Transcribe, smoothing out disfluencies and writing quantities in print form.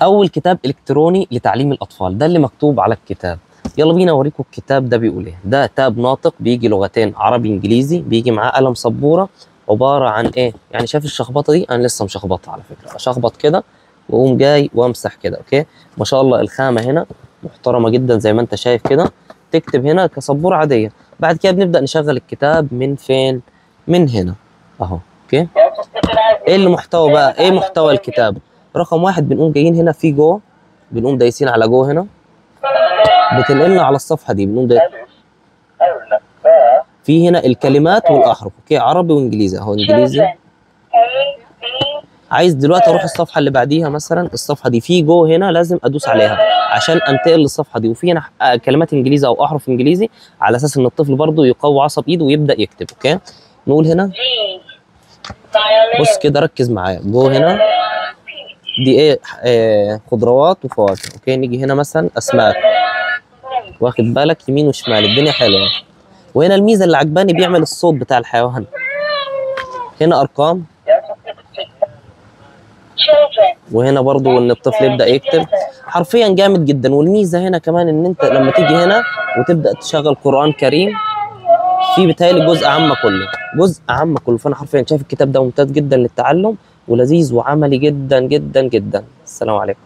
اول كتاب الكتروني لتعليم الاطفال، ده اللي مكتوب على الكتاب. يلا بينا اوريكم الكتاب ده بيقول ايه. ده تاب ناطق بيجي لغتين عربي انجليزي، بيجي معاه قلم سبوره، عباره عن ايه يعني. شايف الشخبطه دي؟ انا لسه مشخبطها على فكره. اشخبط كده واقوم جاي وامسح كده. اوكي، ما شاء الله الخامه هنا محترمه جدا زي ما انت شايف كده. تكتب هنا كسبوره عاديه. بعد كده بنبدا نشغل الكتاب من فين؟ من هنا اهو. اوكي، ايه المحتوى بقى؟ ايه محتوى الكتاب؟ رقم واحد بنقوم جايين هنا في جو، بنقوم دايسين على جو هنا، بتنقلنا على الصفحه دي. بنقوم في هنا الكلمات والاحرف. اوكي، عربي وانجليزي اهو. انجليزي. عايز دلوقتي اروح الصفحه اللي بعديها مثلا، الصفحه دي في جو هنا لازم ادوس عليها عشان انتقل للصفحه دي. وفي هنا كلمات انجليزي او احرف انجليزي على اساس ان الطفل برضه يقوي عصب ايده ويبدا يكتب. اوكي، نقول هنا بص كده، ركز معايا. جو هنا دي ايه؟ خضروات وفواكه. اوكي، نيجي هنا مثلا اسماك. واخد بالك؟ يمين وشمال، الدنيا حلوه. وهنا الميزه اللي عجباني، بيعمل الصوت بتاع الحيوان. هنا ارقام، وهنا برضو ان الطفل يبدا يكتب. حرفيا جامد جدا. والميزه هنا كمان ان انت لما تيجي هنا وتبدا تشغل قران كريم، في بيتهيألي جزء عامه كله، جزء عامه كله. فانا حرفيا شايف الكتاب ده ممتاز جدا للتعلم ولذيذ وعملي جدا جدا جدا. السلام عليكم.